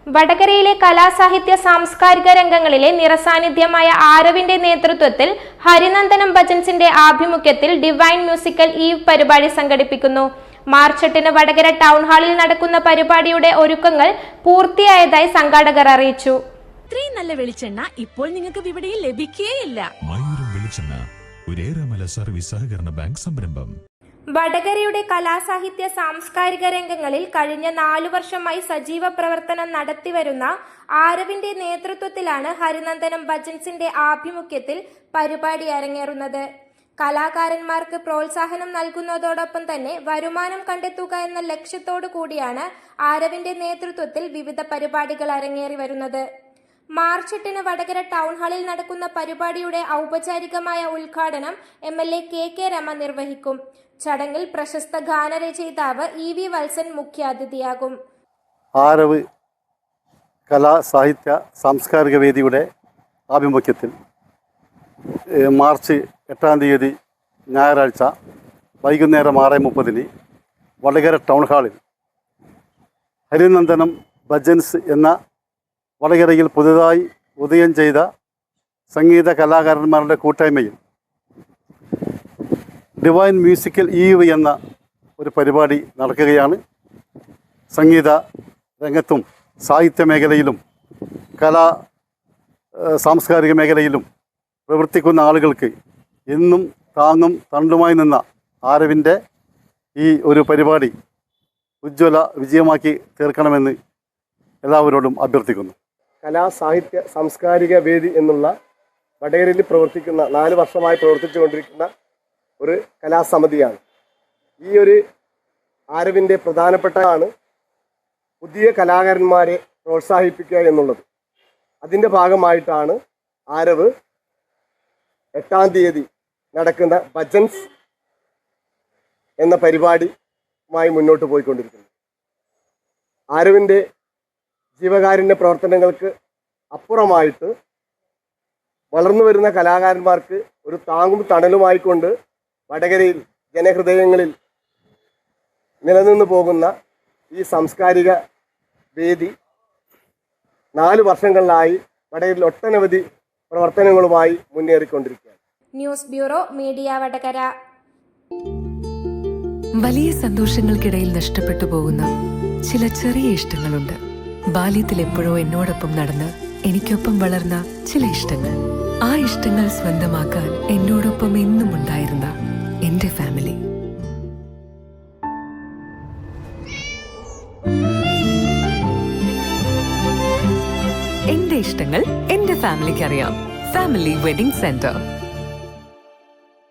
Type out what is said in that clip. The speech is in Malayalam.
വടകരയിലെ കലാസാഹിത്യ സാംസ്കാരിക രംഗങ്ങളിലെ നിറസാന്നിധ്യമായ ആരവിന്റെ നേതൃത്വത്തിൽ ഹരിനന്ദനം ഭജൻസിന്റെ ആഭിമുഖ്യത്തിൽ ഡിവൈൻ മ്യൂസിക്കൽ ഈവ് പരിപാടി സംഘടിപ്പിക്കുന്നു. മാർച്ച് 8-ന് വടകര ടൗൺ ഹാളിൽ നടക്കുന്ന പരിപാടിയുടെ ഒരുക്കങ്ങൾ പൂർത്തിയായതായി സംഘാടകർ അറിയിച്ചു. ഇത്രയും നല്ല വെളിച്ചെണ്ണ ഇപ്പോൾ നിങ്ങൾക്ക് വിപണിയിൽ ലഭിക്കുകയില്ല. സർവീസ് സഹകരണ ബാങ്ക് സംരംഭം. വടകരയുടെ കലാസാഹിത്യ സാംസ്കാരിക രംഗങ്ങളിൽ കഴിഞ്ഞ 4 വർഷമായി സജീവ പ്രവർത്തനം നടത്തിവരുന്ന ആരവിന്റെ നേതൃത്വത്തിലാണ് ഹരിനന്ദനം ഭജൻസിന്റെ ആഭിമുഖ്യത്തിൽ പരിപാടി അരങ്ങേറുന്നത്. കലാകാരന്മാർക്ക് പ്രോത്സാഹനം നൽകുന്നതോടൊപ്പം തന്നെ വരുമാനം കണ്ടെത്തുക എന്ന ലക്ഷ്യത്തോടു കൂടിയാണ് ആരവിന്റെ നേതൃത്വത്തിൽ വിവിധ പരിപാടികൾ അരങ്ങേറി വരുന്നത്. മാർച്ച് 8-ന് വടകര ടൗൺ ഹാളിൽ നടക്കുന്ന പരിപാടിയുടെ ഔപചാരികമായ ഉദ്ഘാടനം MLA KK രമ നിർവഹിക്കും. ചടങ്ങിൽ പ്രശസ്ത ഗാനരചയിതാവ് EV വത്സൻ മുഖ്യാതിഥിയാകും. ആരവ് കലാ സാഹിത്യ സാംസ്കാരിക വേദിയുടെ ആഭിമുഖ്യത്തിൽ മാർച്ച് 8-ാം തീയതി ഞായറാഴ്ച വൈകുന്നേരം 6:30-ന് വടകര ടൗൺ ഹാളിൽ ഹരിനന്ദനം ഭജൻസ് എന്ന വടകരയിൽ പുതുതായി ഉദയം ചെയ്ത സംഗീത കലാകാരന്മാരുടെ കൂട്ടായ്മയിൽ ഡിവൈൻ മ്യൂസിക്കൽ ഈവ് എന്ന ഒരു പരിപാടി നടക്കുകയാണ്. സംഗീത രംഗത്തും സാഹിത്യ മേഖലയിലും കലാ സാംസ്കാരിക മേഖലയിലും പ്രവർത്തിക്കുന്ന ആളുകൾക്ക് എന്നും താങ്ങും തണ്ടുമായി നിന്ന ആരവിൻ്റെ ഈ ഒരു പരിപാടി ഉജ്ജ്വല വിജയമാക്കി തീർക്കണമെന്ന് എല്ലാവരോടും അഭ്യർത്ഥിക്കുന്നു. കലാ സാഹിത്യ സാംസ്കാരിക വേദി എന്നുള്ള വടകരയിൽ പ്രവർത്തിക്കുന്ന 4 വർഷമായി പ്രവർത്തിച്ചു കൊണ്ടിരിക്കുന്ന ഒരു കലാസമിതിയാണ്. ഈ ഒരു ആരവിൻ്റെ പ്രധാനപ്പെട്ടതാണ് പുതിയ കലാകാരന്മാരെ പ്രോത്സാഹിപ്പിക്കുക എന്നുള്ളത്. അതിൻ്റെ ഭാഗമായിട്ടാണ് ആരവ് 8-ാം തീയതി നടക്കുന്ന ഭജൻസ് എന്ന പരിപാടിയുമായി മുന്നോട്ട് പോയിക്കൊണ്ടിരിക്കുന്നത്. ആരവിൻ്റെ ജീവകാരുണ്യ പ്രവർത്തനങ്ങൾക്ക് അപ്പുറമായിട്ട് വളർന്നു വരുന്ന കലാകാരന്മാർക്ക് ഒരു താങ്ങും തണലുമായിക്കൊണ്ട് വടകരയിൽ ജനഹൃദയങ്ങളിൽ നിലനിന്ന് പോകുന്ന ഈ സാംസ്കാരിക വേദി 4 വർഷങ്ങളിലായി വടകരയിൽ ഒട്ടനവധി പ്രവർത്തനങ്ങളുമായി മുന്നേറിക്കൊണ്ടിരിക്കുകയാണ്. News bureau media Vadakara. വലിയ സന്തോഷങ്ങൾക്കിടയിൽ നഷ്ടപ്പെട്ടു പോകുന്ന ചില ചെറിയ ഇഷ്ടങ്ങളുണ്ട്. ബാല്യത്തിൽ എപ്പോഴോ എന്നോടൊപ്പം നടന്ന് എനിക്കൊപ്പം വളർന്ന ചില ഇഷ്ടങ്ങൾ. ആ ഇഷ്ടങ്ങൾ സ്വന്തമാക്കാൻ എന്നോടൊപ്പം എന്നും ഉണ്ടായിരുന്ന എന്റെ ഫാമിലി. എന്റെ ഇഷ്ടങ്ങൾ എന്റെ ഫാമിലിക്ക് അറിയാം. Family wedding centre.